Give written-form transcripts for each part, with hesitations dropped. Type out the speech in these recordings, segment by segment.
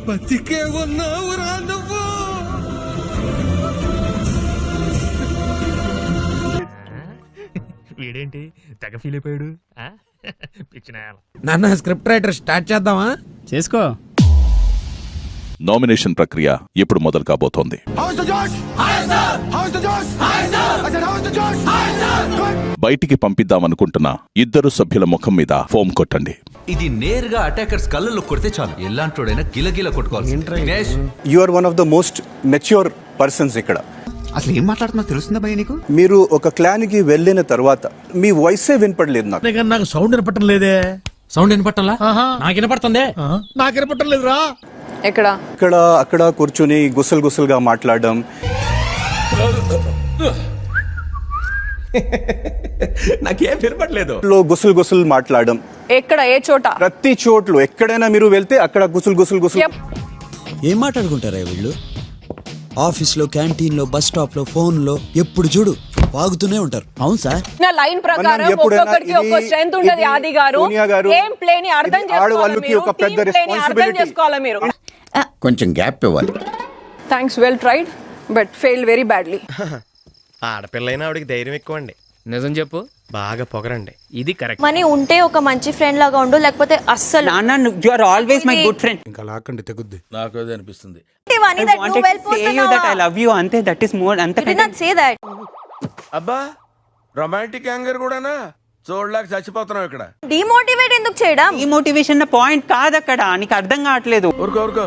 బతికే ఉన్నావురా నువ్వు. వీడేంటి తెగ ఫీల్ అయిపోయాడు. పిచ్చిన నాన్న స్క్రిప్ట్ రైటర్ స్టార్ట్ చేద్దామా? చేసుకో. నామినేషన్ ప్రక్రియ ఇప్పుడు మొదలు కాబోతోంది. బయటికి పంపిద్దామనుకుంటున్న ఇద్దరు సభ్యుల ముఖం మీద ఫోమ్ కొట్టండి. ఇది నేరుగా అటాకర్స్ కళ్ళల్లో కొడితే చాలు, ఎలాంటోడైనా గిలగిల కొట్టుకోవాలి. You are one of the most mature persons ఇక్కడ. అసలు ఏం మాట్లాడుతున్నా తెలుస్తుందా భయ్య నీకు? మీరు ఒక క్లాన్ కి వెళ్ళిన తర్వాత మీ వాయిసే వినపడలేదు నాకు. నాకు సౌండ్ వినపడటం లేదే. సౌండ్ వినపట్టాలా? నాకు వినపడుతుంది. నాకు వినపడటం లేదురా. ఎక్కడ? ఇక్కడ అక్కడ కూర్చొని గుసలుగా మాట్లాడడం. నాకేం వినపడలేదు. గుసలు మాట్లాడడం. ఎక్కడ? ఏ చోట? ప్రతి చోట్లు ఎక్కడైనా మీరు వెళ్తే అక్కడ గుసలు. ఏం మాట్లాడుకుంటారా వీళ్ళు? ఆఫీస్ లో, క్యాంటీన్ లో, బస్ స్టాప్ లో, ఫోన్ లో ఎప్పుడు చూడు వాగుతూనే ఉంటారు. అవును సార్. నా లైన్ ప్రకారం ఒక్కొక్కరికి ఒక్కో స్ట్రెంగ్త్ ఉంటది. ఆది గారు ఏం ప్లే ని అర్థం చేసుకోవాలి మీరు. కొంచెం గ్యాప్ ఇవ్వాలి. Thanks, well tried but failed very badly. ఆడపిల్లైనా ఆవిడకి ధైర్యం ఎక్కువ అండి. నిజం చెప్పు. బాగా పొగరండి. ఇది కరెక్ట్. మనీ ఉంటే ఒక మంచి ఫ్రెండ్ లాగా ఉండు, లేకపోతే అస్సలు. You are always my good friend. ఇంకా లాకండి తెగుద్ది. నాకు అదే అనిపిస్తుంది. ఐ లవ్ యు అంతే. That is more. అంతే. Did not say that. అబ్బా రొమాంటిక్ యాంగర్ కూడానా? చూడలేక చచ్చిపోతున్నావు ఇక్కడ. డిమోటివేట్ ఎందుకు చేయడం? ఈ మోటివేషన్ పాయింట్ కాదు అక్కడ. నీకు అర్థం కావట్లేదు. ఊరుకో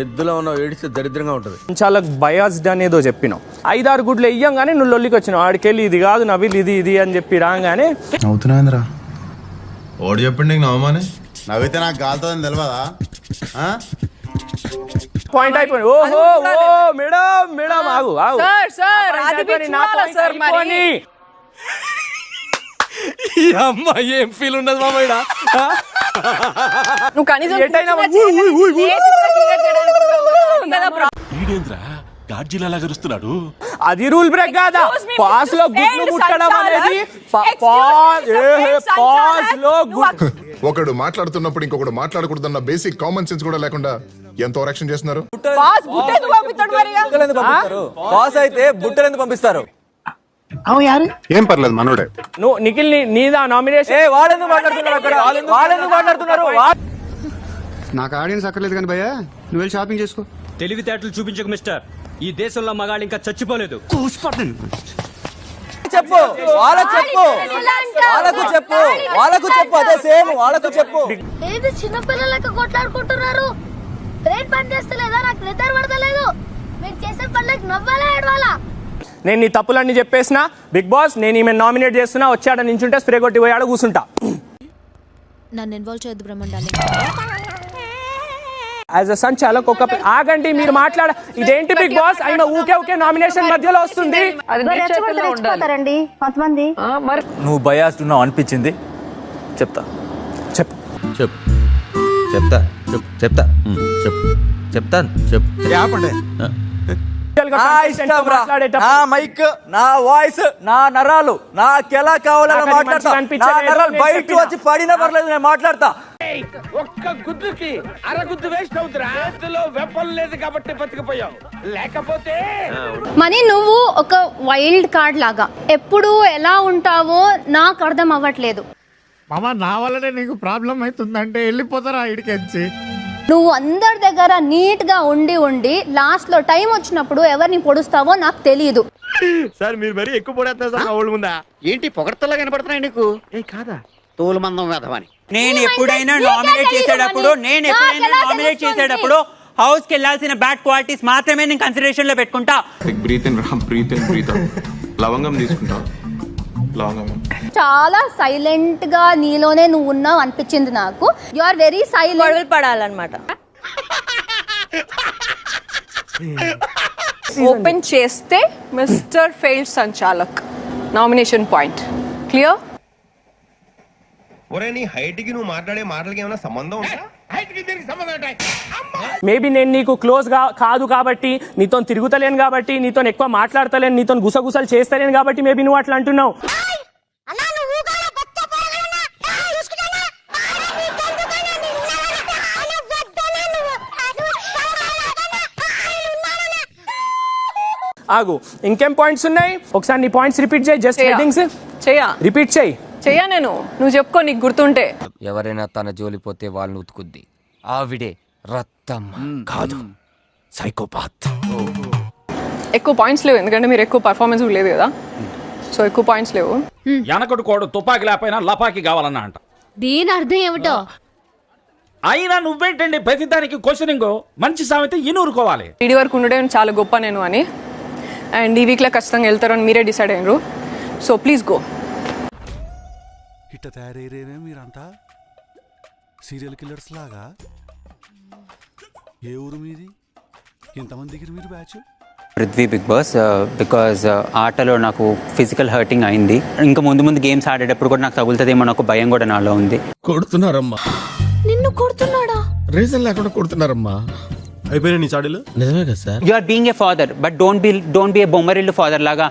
ఎద్దులో ఉన్నావు, ఏడిస్తే దరిద్రంగా ఉంటది. చాలా బయాస్డ్ అనేదో చెప్పినావు. 5-6 గుడ్లు వెయ్యంగానే నువ్వు లొల్లికి వచ్చినావు. ఆడికెళ్ళి ఇది కాదు నవ్విల్ ఇది అని చెప్పి రాగానే అవుతున్నాంద్రా. ఓడి చెప్పండి నీకు నవ్వమని. నవ్వితే నాకు కాలుతుందని తెలియదా? పాయింట్ అయిపోయింది. ఓహో మేడం ఆగు. ఏం ఫీల్ ఉన్నది మామయ్య? అది రూల్ బ్రేక్ కాదా? పాస్ లో గుడ్లు ముట్టడం అనేది ఒకడు మాట్లాడుతున్నప్పుడు ఇంకొకడు మాట్లాడకూడదన్న బేసిక్ కామన్ సెన్స్ కూడా లేకుండా ఎంత ఓవరాక్షన్ చేస్తున్నారు. పాస్ అయితే బుట్టలు ఎందుకు పంపిస్తారు? ఏం పర్లేదు మనోడే. నువ్వు నిఖిల్ నీదా నామినేషన్. వాళ్ళెందుకు మాట్లాడుతున్నారు? నాకు ఆడియన్స్ అక్కర్లేదు కానీ భయ్యా, నువ్వు వెళ్ళి షాపింగ్ చేసుకో. తెలివితేటలు చూపించకు మిస్టర్. ఈ దేశంలో మగాళ్ళు ఇంకా చచ్చిపోలేదు. చెప్పు అదే సేమ్ వాళ్ళకు చెప్పు. ఏది చిన్న పిల్లలకి కొట్లాడుకుంటున్నారు? బ్రెయిన్ పని చేస్తలేదా? నాకు నిద్ర పడతలేదు. మీరు చేసే పనులకు నవ్వాలా ఏడవాలా? నేను నీ తప్పులన్నీ చెప్పేసిన. బిగ్ బాస్ నేను ఈమె నామినేట్ చేస్తున్నా. వచ్చాడ నించుంటే స్ప్రే కొట్టి పోయాడు కూర్చుంటా. నన్ను ఇన్వాల్వ్ చేయొద్దు బ్రహ్మండాలి. యాజ్ అ సంచాలక్ ఒక ఆగండి మీరు మాట్లాడ. ఇదేంటి బిగ్ బాస్? అయినా ఊకే నామినేషన్ మధ్యలో వస్తుంది. కొంతమంది నువ్వు బయాస్డ్ ఉన్నావు అనిపించింది. చెప్తా. నా మైక్, నా వాయిస్, నా నరాలు నాకెలా కావాలని మాట్లాడతా. బయట వచ్చి పడినా పర్లేదు, నేను మాట్లాడతా. ఒక్క గుద్దుకి అరగుద్దు వేస్ట్ అవుతురా. చేతిలో వెపన్ లేదు కాబట్టి బతికిపోయావు, లేకపోతే. మనీ నువ్వు ఒక వైల్డ్ కార్డ్ లాగా ఎప్పుడు ఎలా ఉంటావో నాకు అర్థం అవ్వట్లేదు. మామ నా వల్లనే నీకు ప్రాబ్లం అవుతుందంటే వెళ్ళిపోతారా ఇడికెచ్చి? నువ్వు అందరి దగ్గర నీట్ గా ఉండి లాస్ట్ లో టైం వచ్చినప్పుడు ఎవరిని పొడుస్తావో నాకు తెలియదు. సార్ మీరు మరీ ఎక్కువ పొడేస్తారు సార్. ఒళ్ళు ముందా ఏంటి పొగడతలా కనపడుతున్నాయి నీకు? ఏ కాదా తోలు మందం వేదవని. నేను ఎప్పుడైనా నామినేట్ చేసేటప్పుడు హౌస్ కి వెళ్ళాల్సిన బ్యాడ్ క్వాలిటీస్ మాత్రమే నేను కన్సిడరేషన్ లో పెట్టుకుంటా. లవంగం తీసుకుంటా. చాలా సైలెంట్ గా నీలోనే నువ్వు ఉన్నావు అనిపించింది నాకు. You are very silent. పడాలన్నమాట. ఓపెన్ చేస్తే మిస్టర్ ఫెయిల్డ్ సంచాలక్ నామినేషన్ పాయింట్ క్లియర్. ఒరే నీ హైట్ కి నువ్వు మాట్లాడే మాటలకి ఏమైనా సంబంధం ఉందా? మేబీ నేను నీకు క్లోజ్ కాదు కాబట్టి, నీతో తిరుగుతలేను కాబట్టి, నీతో ఎక్కువ మాట్లాడతలేను, నీతో గుసగుసలు చేస్తలేను కాబట్టి మేబీ నువ్వు అట్లా అంటున్నావు. ఆగు ఇంకేం పాయింట్స్ ఉన్నాయి ఒకసారి నీ పాయింట్స్ రిపీట్ చేయి జస్ట్ హెడ్డింగ్స్ చెయ్యా రిపీట్ చేయి చెయ్యా నేను నువ్వు చెప్పుకో నీకు గుర్తుంటే. ఎవరైనా తన జోలిపోతే వాళ్ళని ఉతుకుద్ది ఆవిడే రత్తమ్మ కాదు సైకోపాత్. ఎక్కువ పాయింట్స్ లేవు ఎందుకంటే మీరు ఎక్కువ పర్ఫార్మెన్స్ కూడా లేదు కదా, సో ఎక్కువ పాయింట్స్ లేవు. వెనకటి కోడు తుపాకి లేకపోయినా లపాకి కావాలన్నా అంట. దీని అర్థం ఏమిటో అయినా నువ్వేంటండి ప్రతిదానికి క్వశ్చనింగ్? మంచి సామెత ఇనూరుకోవాలి. ఈడి వరకు ఉండడం చాలా గొప్ప నేను అని, అండ్ ఈ వీక్లో ఖచ్చితంగా వెళ్తారు అని మీరే డిసైడ్ అయ్యారు, సో ప్లీజ్ గో. ఇట్ట తయారయ్యేనే మీరంతా సీరియల్ కిల్లర్స్ లాగా. ఏ ఊరు మీది? ఎంతమంది దగ్గర మీరు batch? Prithvi Bigg Boss because ఆటలో నాకు ఫిజికల్ హర్టింగ్ అయింది. ఇంకా ముందు ముందు గేమ్స్ ఆడేటప్పుడు కూడా నాకు తగులుతుందేమో నాకు భయం కూడా నాలో ఉంది. కొడుతున్నారమ్మా, నిన్ను కొడుతున్నాడా? రీజన్ లేకుండా కొడుతున్నారమ్మా. అయిపోయినా నీ చాడీలు? నిజమే కదా sir. You are being a father but don't be a Bommarillu father లాగా.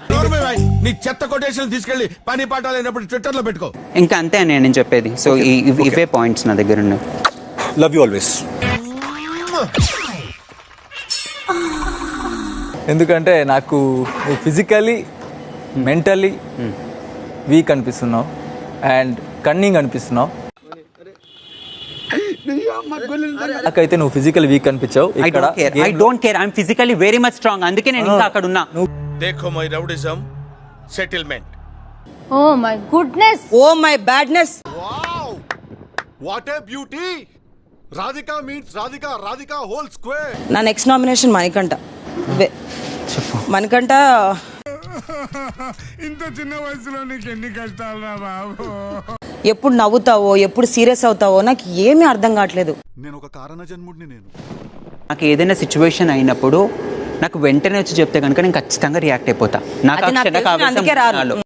నీ చెత్త కొటేషన్ తీసుకెళ్లి పని పాట లేనప్పుడు ట్విట్టర్ లో పెట్టుకో. ఇంకా అంతే అని నేను చెప్పేది. సో ఇవే పాయింట్స్ నా దగ్గర ఉన్నాయి. Love you always. ఎందుకంటే నాకు ఫిజికలీ మెంటలీ వీక్ అనిపిస్తున్నావు అండ్ కన్నింగ్ అనిపిస్తున్నావు. నాకైతే నువ్వు ఫిజికల్ వీక్ అనిపించావు. I don't care, I'm physically very much strong, అందుకే నేను ఇంకా అక్కడ ఉన్నా. देखो my rowdyism settlement. Oh my goodness, oh my badness. Wow, what a beauty. Radhika means Radhika whole square. నా నెక్స్ట్ నామినేషన్ మణికంఠ. మణికంఠ ఇంత చిన్న వయసులో నీకు ఎన్ని కష్టాలు రా బాబు. ఎప్పుడు నవ్వుతావో ఎప్పుడు సీరియస్ అవుతావో నాకు ఏమీ అర్థం కావట్లేదు. నేను ఒక కారణ జన్ముడిని. నేను నాకు ఏదైనా సిచ్యువేషన్ అయినప్పుడు నాకు వెంటనే వచ్చి చెప్తే కనుక నేను ఖచ్చితంగా రియాక్ట్ అయిపోతా. నాకు ఆ క్షణకు ఆవేశం అందుకే రాను. నాలో.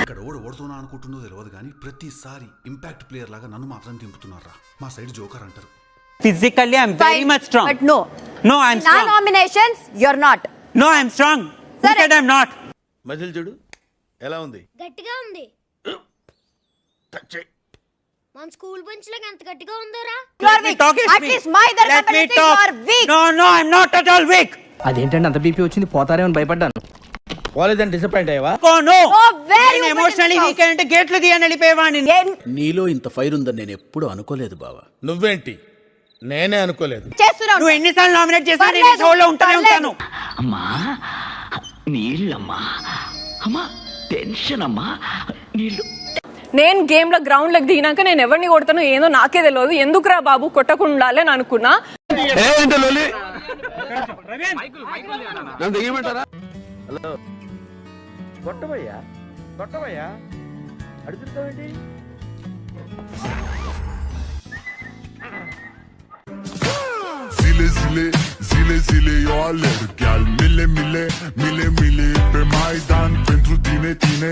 ఇక్కడ ఓడుతున్నా అనుకుంటుందో తెలియదు కానీ ప్రతిసారి ఇంపాక్ట్ ప్లేయర్ లాగా నన్ను మాత్రం దింపుతున్నారా. మా సైడ్ జోకర్ అంటారు. Physically I'm very much strong. But no I'm strong. nominations you're not. No, I'm strong. Who said I'm not? Muscle చూడు ఎలా ఉంది. గట్టిగా ఉంది. మన స్కూల్ బెంచ్ లాగా ఎంత గట్టిగా ఉందోరా. Let me talk. At least my capability you are weak. No, I'm not at all weak. అదేంటంటే అంత బీపీ వచ్చింది పోతారేమని భయపడ్డాను. పోలేదని డిసప్పాయింట్ అయ్యావా? No. నేను ఎమోషనల్లీ వీక్ అంటే గేట్లు తీయని వెళ్ళిపోయేవాడిని. నీలో ఇంత ఫైర్ ఉందని నేను ఎప్పుడు అనుకోలేదు బావా. నువ్వేంటి? నేనే అనుకోలేదు. నువ్వు ఎన్నిసార్లు నామినేట్ చేసినా నేను ఈ షోలో ఉంటానే ఉంటాను. అమ్మా నీళ్ళమ్మా, అమ్మా టెన్షన్ అమ్మా నీళ్ళు. నేను గేమ్ లో గ్రౌండ్ లోకి దిగినాక నేను ఎవరిని కొడతానో ఏదో నాకే తెలియదు. ఎందుకురా బాబు కొట్టకుండా ఉండాలి అని అనుకున్నా. Hello కొట్టవయ్యా అడుగుతావేంటి? Zile eu alerg al mile pe Maidan pentru tine.